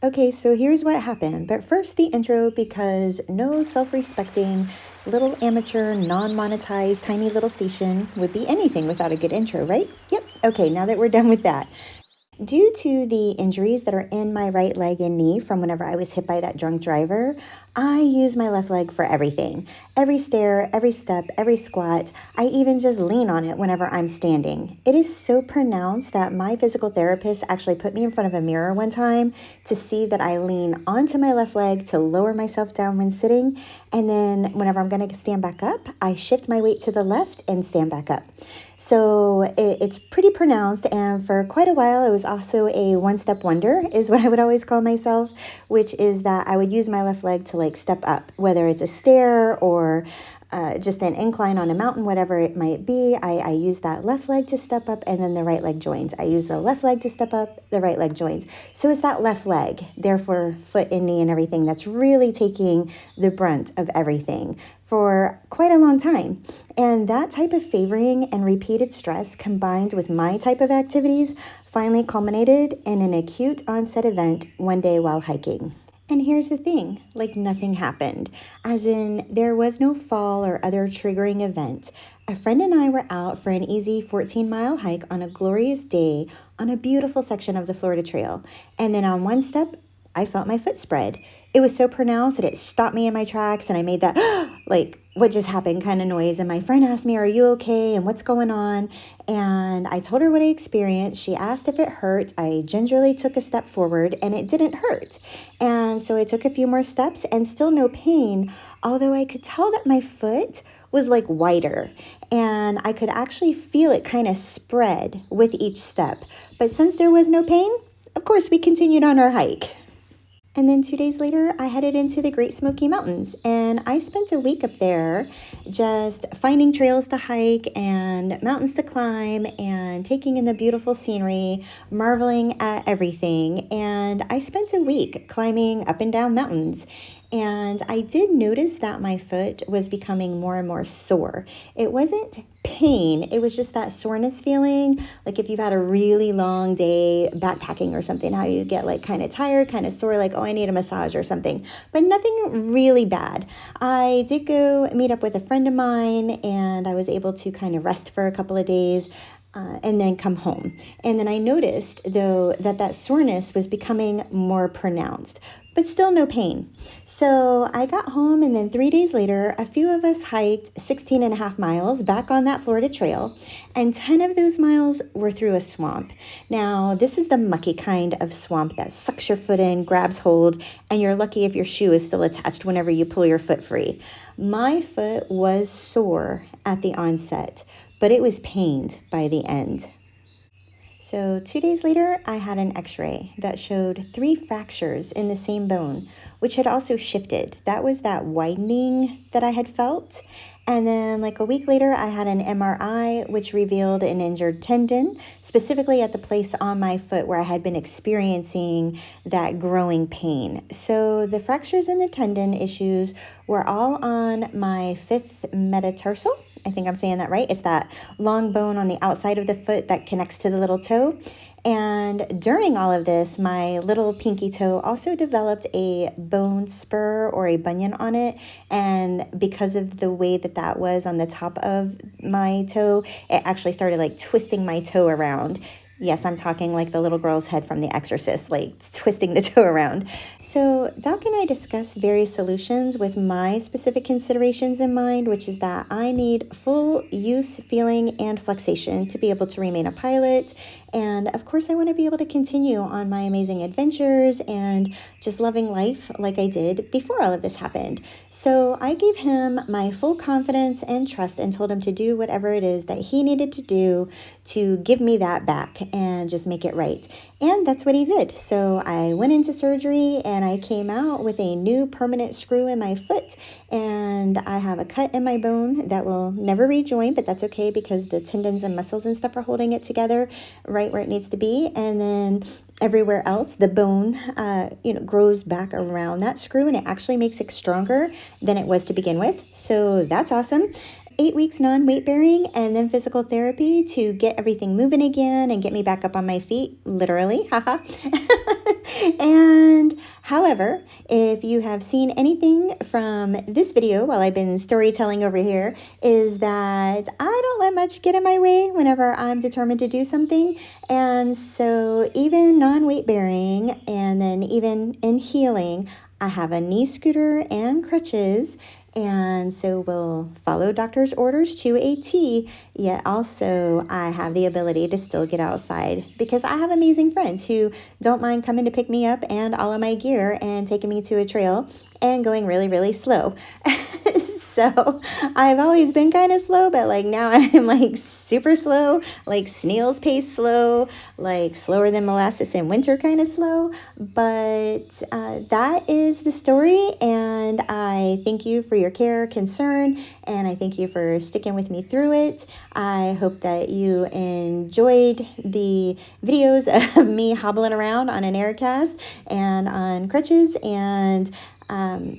Okay, so here's what happened. But first, the intro, because no self respecting little amateur, non monetized, tiny little station would be anything without a good intro, right? Yep. Okay, now that we're done with that. Due to the injuries that are in my right leg and knee from whenever I was hit by that drunk driver, I use my left leg for everything. Every stair, every step, every squat. I even just lean on it whenever I'm standing. It is so pronounced that my physical therapist actually put me in front of a mirror one time to see that I lean onto my left leg to lower myself down when sitting. And then whenever I'm going to stand back up, I shift my weight to the left and stand back up. So it's pretty pronounced, and for quite a while, it was also a one-step wonder, is what I would always call myself, which is that I would use my left leg to step up, whether it's a stair or just an incline on a mountain, whatever it might be. I use that left leg to step up, and then the right leg joins. I use the left leg to step up, the right leg joins. So it's that left leg, therefore foot and knee and everything, that's really taking the brunt of everything for quite a long time. And that type of favoring and repeated stress combined with my type of activities finally culminated in an acute onset event one day while hiking. And here's the thing, nothing happened, as in there was no fall or other triggering event. A friend and I were out for an easy 14-mile hike on a glorious day on a beautiful section of the Florida Trail. And then on one step, I felt my foot spread. It was so pronounced that it stopped me in my tracks, and I made that, what just happened kind of noise. And my friend asked me, are you okay? And what's going on? And I told her what I experienced. She asked if it hurt. I gingerly took a step forward, and it didn't hurt. And so I took a few more steps and still no pain, although I could tell that my foot was whiter, and I could actually feel it kind of spread with each step. But since there was no pain, of course, we continued on our hike. And then 2 days later, I headed into the Great Smoky Mountains, and I spent a week up there just finding trails to hike and mountains to climb and taking in the beautiful scenery, marveling at everything. And I spent a week climbing up and down mountains. And I did notice that my foot was becoming more and more sore. It wasn't pain, it was just that soreness feeling, like if you've had a really long day backpacking or something, how you get kind of tired, kind of sore, oh, I need a massage or something, but nothing really bad. I did go meet up with a friend of mine, and I was able to kind of rest for a couple of days. And then come home. And then I noticed, though, that soreness was becoming more pronounced, but still no pain. So I got home, and then 3 days later, a few of us hiked 16 and a half miles back on that Florida trail, and 10 of those miles were through a swamp. Now, this is the mucky kind of swamp that sucks your foot in, grabs hold, and you're lucky if your shoe is still attached whenever you pull your foot free. My foot was sore at the onset, but it was pained by the end. So 2 days later, I had an x-ray that showed 3 fractures in the same bone, which had also shifted. That was that widening that I had felt. And then a week later, I had an MRI, which revealed an injured tendon, specifically at the place on my foot where I had been experiencing that growing pain. So the fractures and the tendon issues were all on my 5th metatarsal. I think I'm saying that right. It's that long bone on the outside of the foot that connects to the little toe. And during all of this, my little pinky toe also developed a bone spur or a bunion on it. And because of the way that was on the top of my toe, it actually started twisting my toe around. Yes, I'm talking like the little girl's head from The Exorcist, twisting the toe around. So Doc and I discussed various solutions with my specific considerations in mind, which is that I need full use, feeling, and flexation to be able to remain a pilot. And of course, I want to be able to continue on my amazing adventures and just loving life like I did before all of this happened. So I gave him my full confidence and trust and told him to do whatever it is that he needed to do to give me that back and just make it right. And that's what he did. So I went into surgery, and I came out with a new permanent screw in my foot, and I have a cut in my bone that will never rejoin, but that's okay because the tendons and muscles and stuff are holding it together right where it needs to be. And then everywhere else, the bone, grows back around that screw, and it actually makes it stronger than it was to begin with. So that's awesome. 8 weeks non-weight bearing, and then physical therapy to get everything moving again and get me back up on my feet, literally, haha. And However, if you have seen anything from this video while I've been storytelling over here, is that I don't let much get in my way whenever I'm determined to do something. And so even non-weight bearing and then even in healing, I have a knee scooter and crutches. And so we'll follow doctor's orders to a T, yet also I have the ability to still get outside because I have amazing friends who don't mind coming to pick me up and all of my gear and taking me to a trail and going really, really slow. So I've always been kind of slow, but like now I'm like super slow, like snail's pace slow, like slower than molasses in winter kind of slow. But that is the story, and I thank you for your care, concern, and I thank you for sticking with me through it. I hope that you enjoyed the videos of me hobbling around on an Aircast and on crutches, and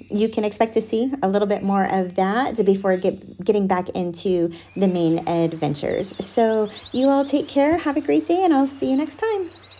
you can expect to see a little bit more of that before getting back into the main adventures. So you all take care, have a great day, and I'll see you next time.